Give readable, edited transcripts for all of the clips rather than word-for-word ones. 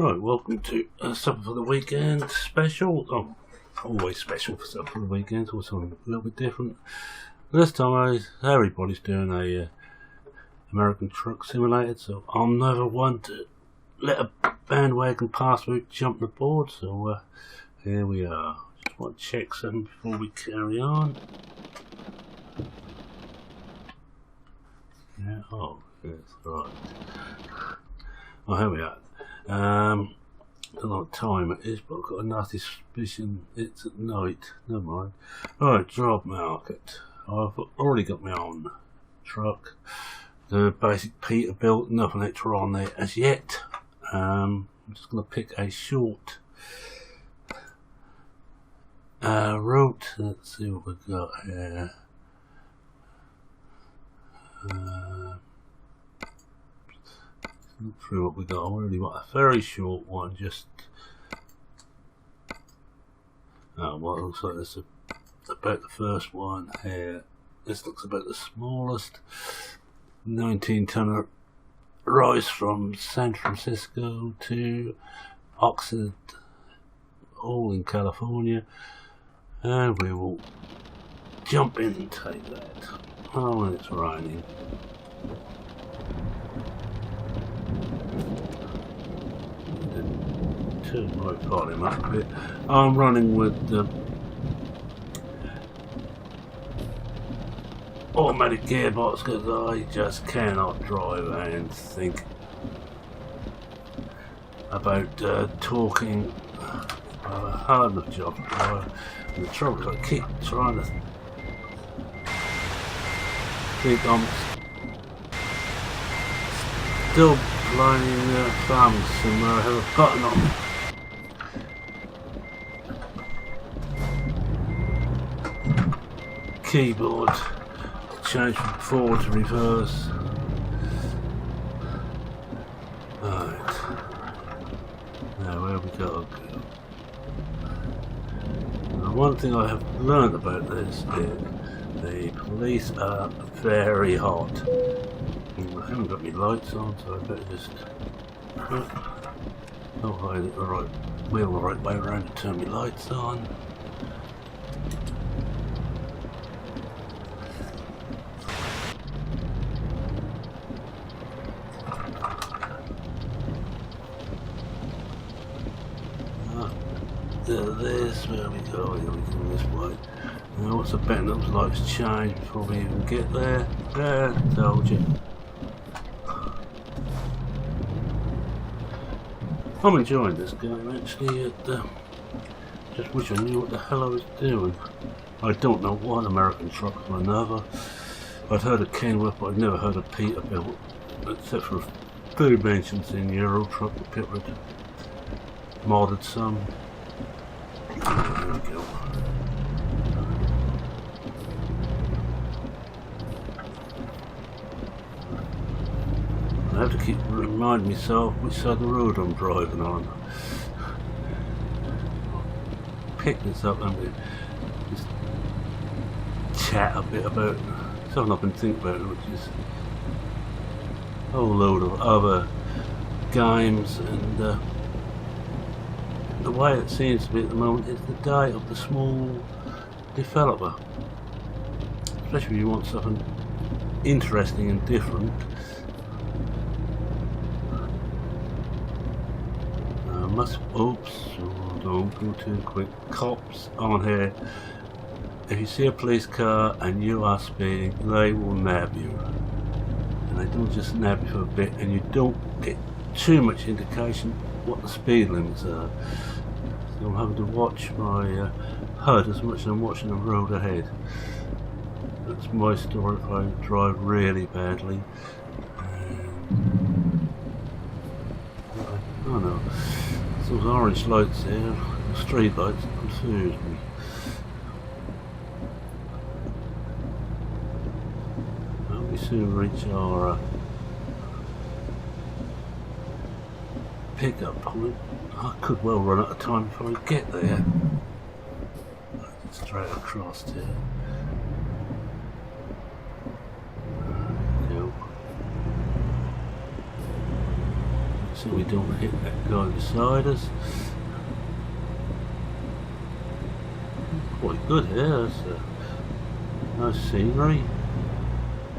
Right, welcome to Supper for the Weekend special. Oh, always special for Supper for the Weekend, or something a little bit different. This time everybody's doing a American Truck Simulator, so I'm never one to let a bandwagon pass without jumping aboard, so here we are. Just want to check something before we carry on. Yeah, oh, yes, right. Oh, here we are. I don't know what time it is, but I've got a nasty suspicion it's at night. Never mind. Right, job market. I've already got my own truck. The basic Peterbilt, nothing extra on there as yet. I'm just going to pick a short route. Let's see what we've got here. Look through what we got. I really want a very short one. Just well, it looks like this is about the first one here. This looks about the smallest. 19-tonner rise from San Francisco to Oxford, all in California, and we will jump in and take that. Oh, and it's raining. Turn my volume up a bit. I'm running with the automatic gearbox because I just cannot drive and think about talking. A hard enough job. The trouble is I keep trying to think I'm still playing thumbs somewhere. I have a button on. Keyboard to change from forward to reverse. Right. Now where we go? Now, one thing I have learned about this is the police are very hot. I haven't got any lights on, so I better just hold the right wheel the right way around to turn my lights on. This, where we go, here we go this way. Now what's the button looks like it's changed before we even get there? There, told you. I'm enjoying this game actually. Just wish I knew what the hell I was doing. I don't know one American truck from another. I'd heard of Kenworth, but I'd never heard of Peterbilt, except for a few mentions in Euro Truck that people had modded some. There we go. I have to keep reminding myself which side of the road I'm driving on. Pick this up and just chat a bit about something I've been thinking about, which is a whole load of other games, and the way it seems to be at the moment is the day of the small developer. Especially if you want something interesting and different. Oops, don't go too quick. Cops on here. If you see a police car and you are speeding, they will nab you. And they don't just nab you for a bit, and you don't get too much indication what the speed limits are. So I'm having to watch my HUD as much as I'm watching the road ahead. That's my story if I drive really badly. Oh no, those orange lights there, street lights, confuse me. Well, we soon reach our pickup point. I could well run out of time before I get there. Straight across here. so we don't hit that guy beside us. Quite good here. That's nice scenery.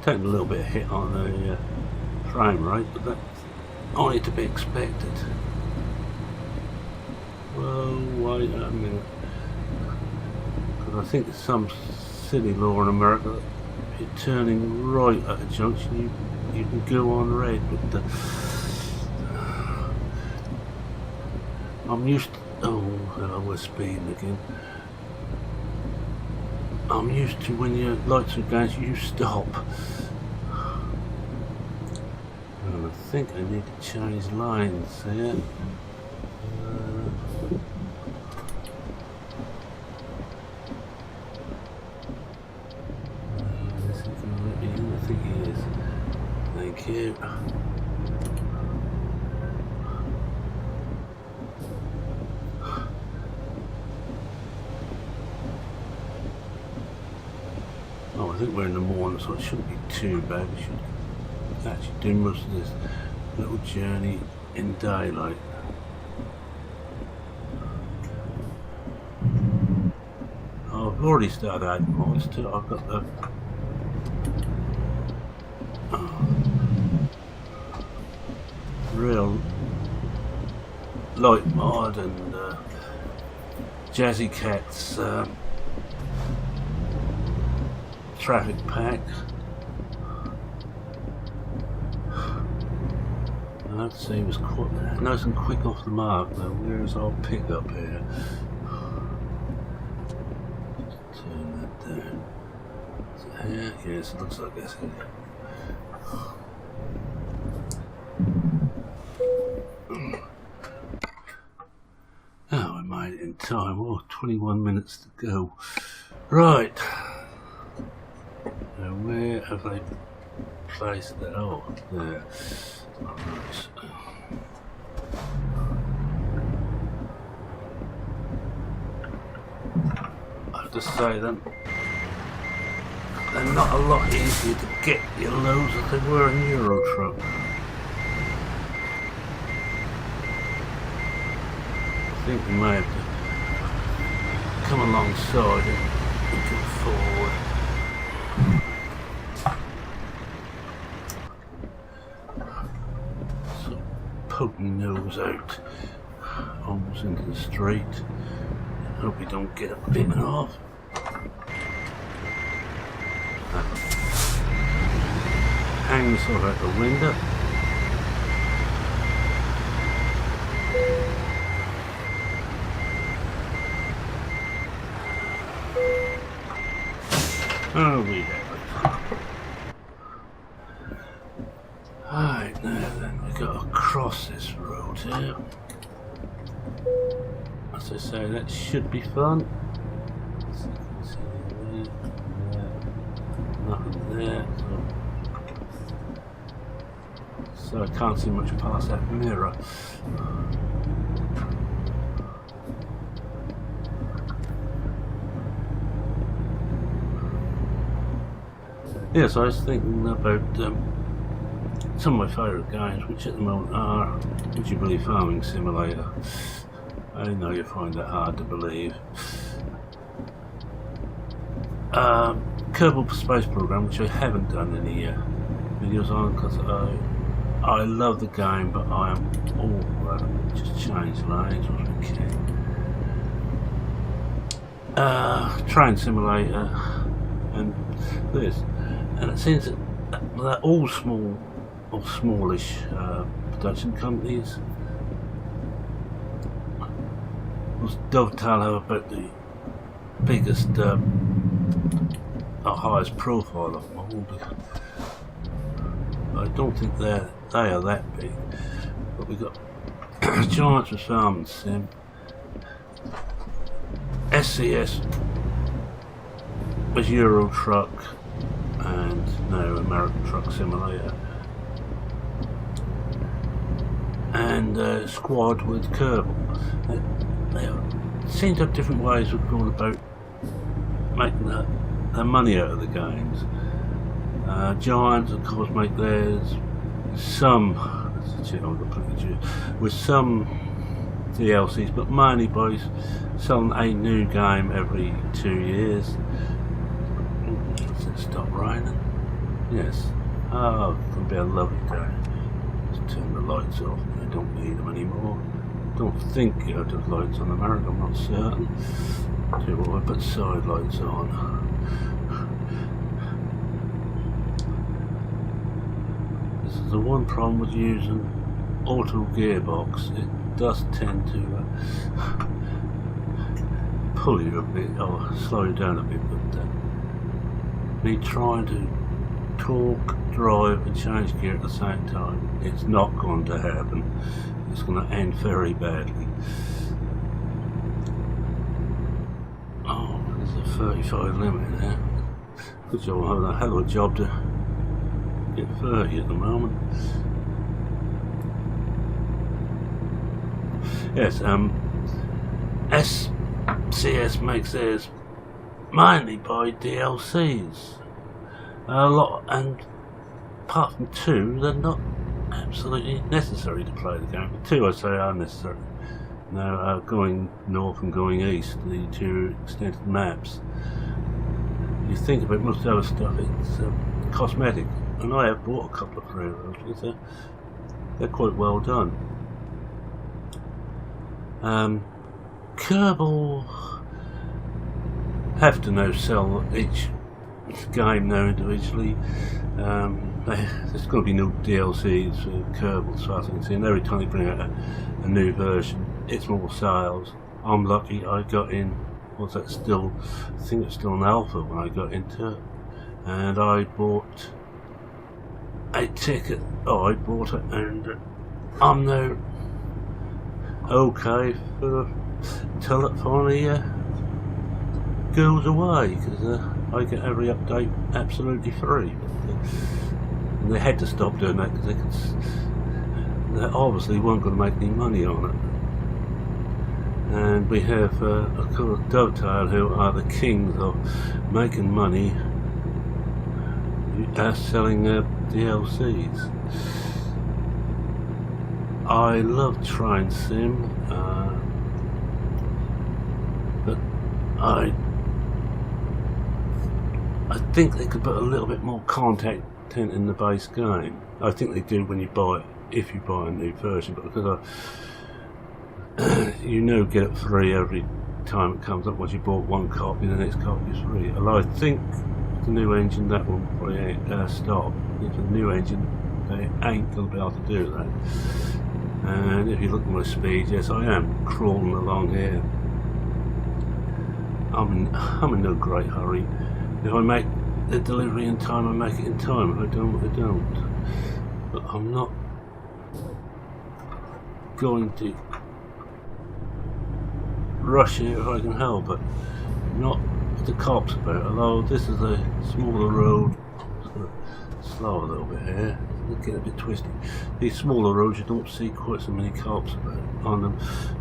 Taking a little bit of hit on the frame rate, but that's only to be expected. Well, wait a minute. Because I think there's some silly law in America that if you're turning right at a junction, you can go on red. But I'm used to... Oh, hello, we're speeding again. I'm used to when your lights are going, you stop. And I think I need to change lines here. This is going to let me in, I think it is. Thank you. Oh, I think we're in the morning, so it shouldn't be too bad. We should actually do most of this little journey in daylight. Oh, I've already started adding mods to it. I've got the real light mod and Jazzy Cat's traffic pack. I'd say it was quite nice and quick off the mark though. Where's our pickup here? Just turn that down. So here, yes, it looks like it's here. Oh, I made it in time. Oh, 21 minutes to go. Right. Now where have they placed that? Oh, there. Right. I have to say them. They're not a lot easier to get your loads as they were in Euro Truck. I think we may have to come alongside and go forward. So poking nose out almost into the street. Hope we don't get bitten off. Hang this off out the window. Oh, we have it. Alright, now then, we've got to cross this road here. As I say, that should be fun. Nothing there. So I can't see much past that mirror. Yes, I was thinking about some of my favourite games, which at the moment are Would You Believe Farming Simulator. I know you find that hard to believe. Kerbal Space Program, which I haven't done any videos on because I love the game, but I am all just change lanes as we can. Train Simulator and this, and it seems that they're all small or smallish production companies. Was dovetail about the biggest or highest profile of them all. I don't think they are that big, but we've got Giants with Farm Sim, SCS was Euro Truck, and now American Truck Simulator, and Squad with Kerbal. They seem to have different ways of going about making their money out of the games. Giants, of course, make theirs some with some DLCs, but mainly by selling a new game every 2 years. Does it stop raining? Yes. Oh, it's going to be a lovely day. Let's turn the lights off. I don't need them anymore. Don't think it does lights on America, I'm not certain. See what I put side lights on. This is the one problem with using auto gearbox. It does tend to pull you a bit, or slow you down a bit, but me trying to talk, drive and change gear at the same time, it's not going to happen. It's going to end very badly. Oh, there's a 35 limit there. Good job, I'm having a hell of a job to get 30 at the moment. Yes, SCS makes theirs mainly by DLCs. A lot, and apart from 2, they're not absolutely necessary to play the game. But 2, I say, are necessary. Now, going north and going east, the 2 extended maps. You think about most of the other stuff, it's cosmetic, and I have bought a couple of 3 of those. They're quite well done. Kerbal have to now sell each game now individually. There's going to be no DLCs for Kerbal, as far as I can see, and every time they bring out a new version, it's more sales. I'm lucky I got in, was that still, I think it's still an alpha when I got into it, and I bought a ticket, I bought it, and I'm now okay for till it finally goes away, because I get every update absolutely free. And they had to stop doing that because they obviously weren't going to make any money on it. And we have of course Dovetail, who are the kings of making money selling DLCs. I love Train Sim, but I think they could put a little bit more content in the base game. I think they do when you buy it, if you buy a new version, but because you know get it free every time it comes up. Once you bought one copy, the next copy is free. Although I think the new engine, that will probably stop. If the new engine, they ain't going to be able to do that. And if you look at my speed, yes, I am crawling along here. I'm in no great hurry. If I make the delivery in time, I make it in time. If I don't, I don't. But I'm not going to rush it if I can help it. Not with the cops about. Although this is a smaller road, it's going to slow a little bit here. Get a bit twisty. These smaller roads, you don't see quite so many cops about. On the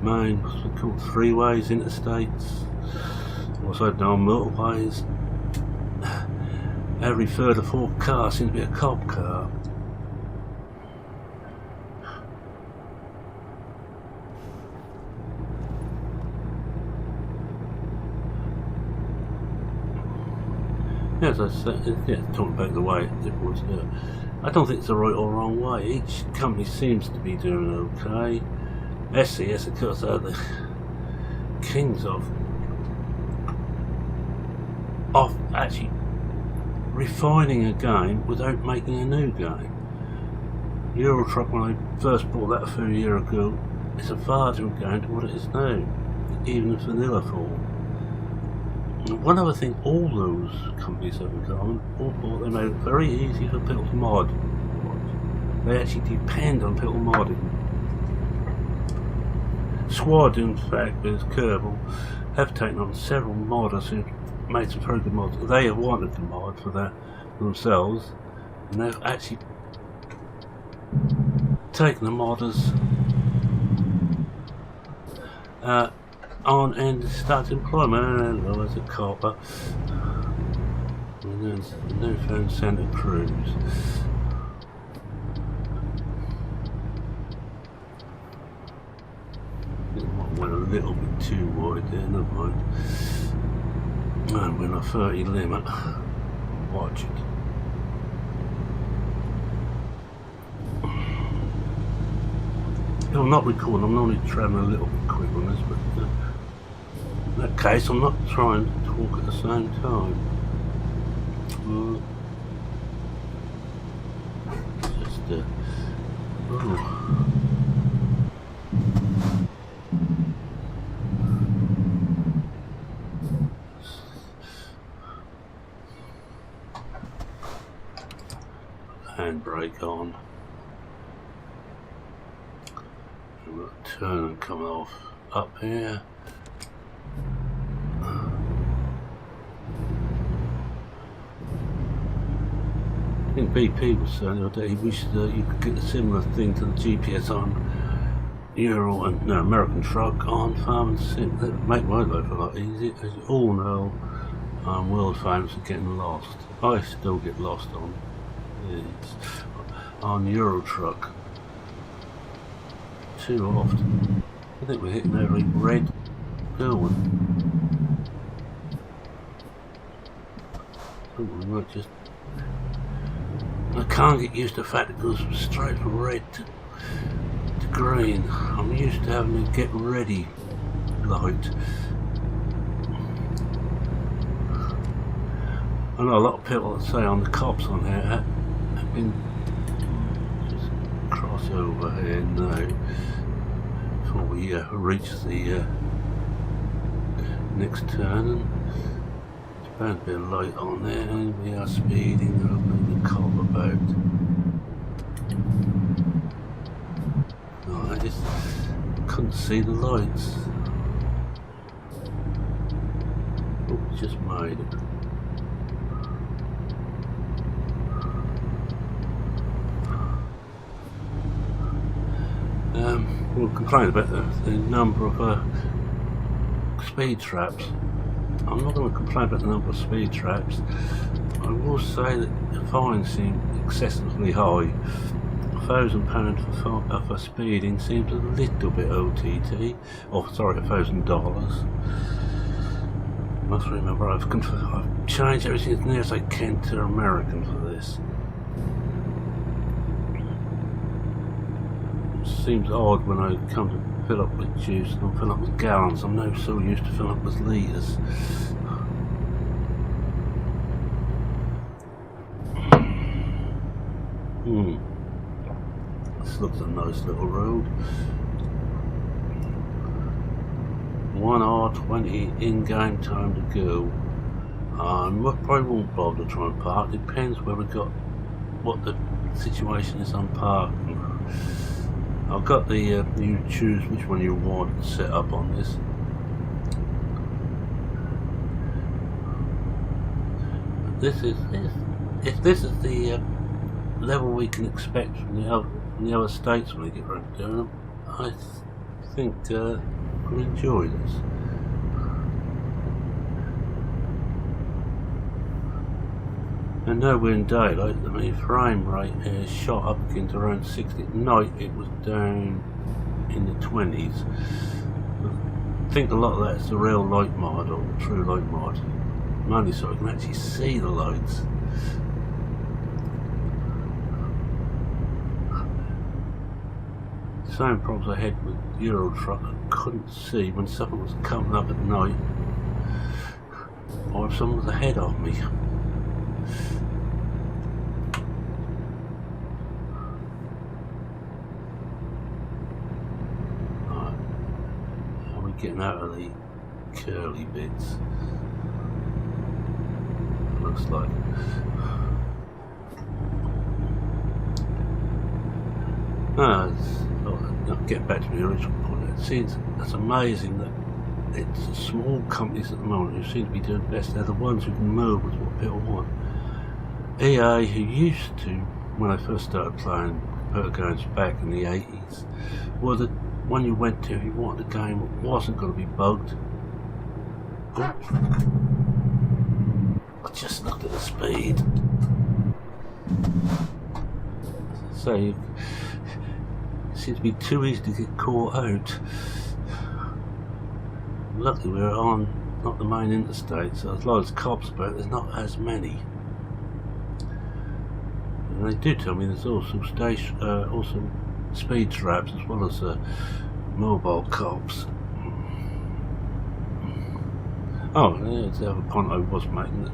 main, what's it called, freeways, interstates, also down motorways, every third or fourth car seems to be a cop car. As I said, yeah, talking about the way it was. I don't think it's the right or wrong way. Each company seems to be doing okay. SCS, of course, are the kings of actually refining a game without making a new game. Euro Truck, when I first bought that a few years ago, it's a far different game to what it is now, even in vanilla form. One other thing all those companies have in common, they made it very easy for people to mod. They actually depend on people modding. Squad, in fact, with Kerbal, have taken on several modders who've made some very good mods. They have wanted to mod for themselves, and they've actually taken the modders on and start employment. And there's a copper, and there's the Newfound Santa Cruz. went a little bit too wide there, never mind. And we're in a 30 limit. Watch it. I'm not recording, I'm only travelling a little bit quick on this, but in that case I'm not trying to talk at the same time. Handbrake on. We've got a turn coming off up here. I think BP was saying the other day he wished that you could get a similar thing to the GPS on Euro and American truck on Farm Sim. That would make my life a lot easier. As you all know, I'm world famous for getting lost. I still get lost on Euro truck too often. I think we're hitting every red building. We might just. I can't get used to the fact it goes straight from red to green. I'm used to having to get ready light. I know a lot of people that say on the cops on here have been just cross over here now before we reach the next turn. And there's bound to be a light on there, and we are speeding up the cop about. No, I just couldn't see the lights. Oh, just made it. We'll complain about the number of speed traps. I'm not going to complain about the number of speed traps. I will say that the fines seem excessively high. £1,000 for speeding seems a little bit OTT. Oh, sorry, $1,000. Must remember I've changed everything as near as I can to American for this. Seems odd when I come to fill up with juice and I'm filling up with gallons. I'm now so used to filling up with litres. This looks a nice little road. 1:20 in-game time to go. I probably won't bother to try and park. Depends where we got what the situation is on parking. I've got the you choose which one you want set up on this. If this is the level we can expect from the other states when we get around to doing them, I think we'll enjoy this. And now we're in daylight. I mean, frame rate has shot up into around 60. At night it was down in the 20s. I think a lot of that's the real light mod or the true light mod. Mainly so I can actually see the lights. Same problems I had with Euro Truck. I couldn't see when something was coming up at night, or if someone was ahead of me. Right. Are we getting out of the curly bits? Looks like. I'll get back to the original point. It seems that's amazing that it's small companies at the moment who seem to be doing best. They're the ones who can move with what people want. EA, who used to, when I first started playing computer games back in the 80s, were the when you went to, if you wanted a game that wasn't going to be bugged. Oops. I just looked at the speed. So it seems to be too easy to get caught out. Luckily we're on not the main interstate, so there's loads of cops about. There's not as many. And they do tell me there's also also speed traps as well as mobile cops. Oh, there's the other point I was making.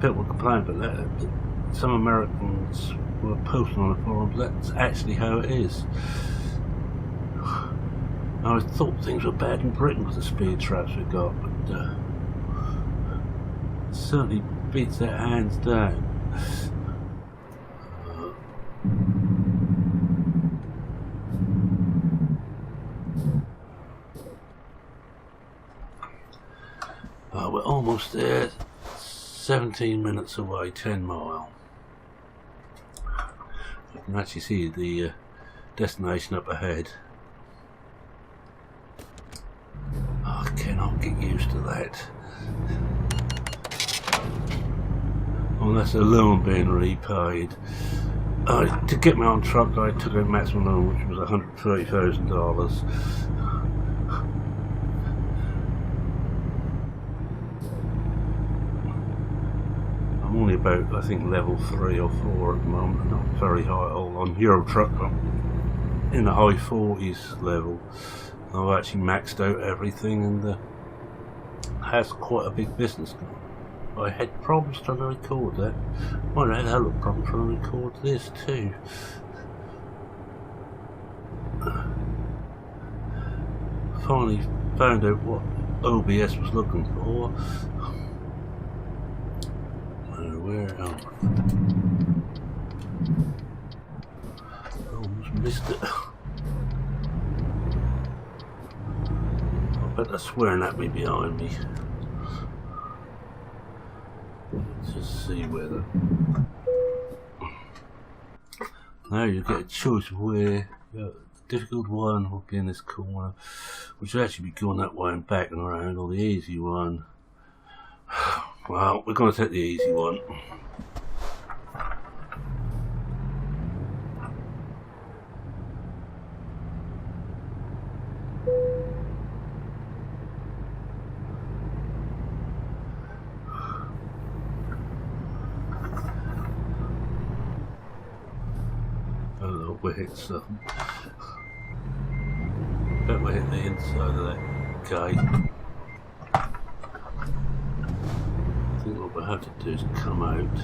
People complain about that, but some Americans were posting on the forums that's actually how it is. I thought things were bad in Britain with the speed traps we got, but it certainly beats their hands down. We're almost there. 17 minutes away, 10 mile. You can actually see the destination up ahead. I cannot get used to that. Unless a loan being repaid. To get my own truck, I took a maximum loan, which was $130,000. I'm only about, I think, level 3 or 4 at the moment. Not very high at all on Euro Truck. I'm in the high 40s level. I've actually maxed out everything and has quite a big business. I had problems trying to record that. Well, I had a hell of a problem trying to record this too. Finally found out what OBS was looking for. Where am I? Almost missed it. I bet they're swearing at me behind me. Let's just see whether. Now you get a choice of where. The difficult one will be in this corner, which will actually be going that way and back and around, or the easy one. Well, we're going to take the easy one. Oh, we hit something. Bet we hit the inside of that gate. I think what we'll have to do is come out.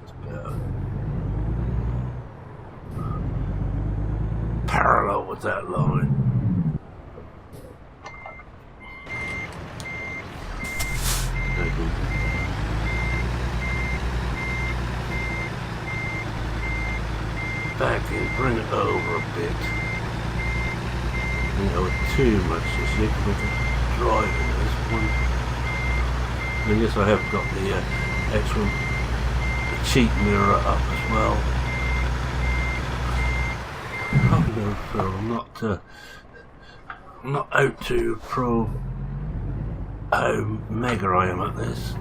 It's better. Parallel with that line. Maybe. Back in, bring it over a bit. You know, too much this year because we're driving this one. And yes, I have got the extra cheap mirror up as well. I'm not out to prove how mega I am at this.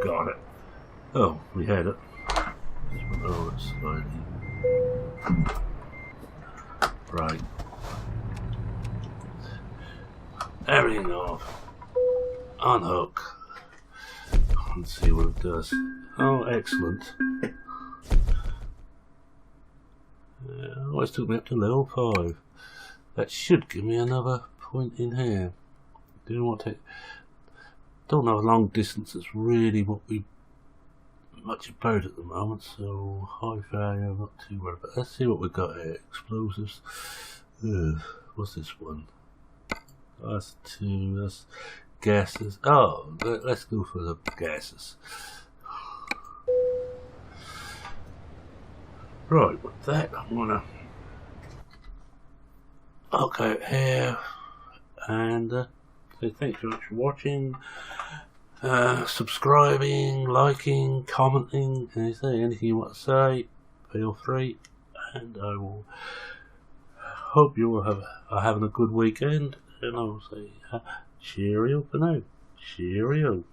Got it. Oh, we had it. Just went over it slightly. Right. Everything off. Unhook. Let's see what it does. Oh, excellent. Oh, it's took me up to level 5. That should give me another point in here. Don't know long distance is really what we much about at the moment, so high value I'm not too worried about. Let's see what we've got here. Explosives. What's this one? That's 2. That's gases. Oh, let's go for the gases. Right, with that I'm gonna look out here and say thanks very much for watching. Subscribing, liking, commenting, anything you want to say, feel free, and I will hope you all are having a good weekend, and I will say cheerio for now. Cheerio.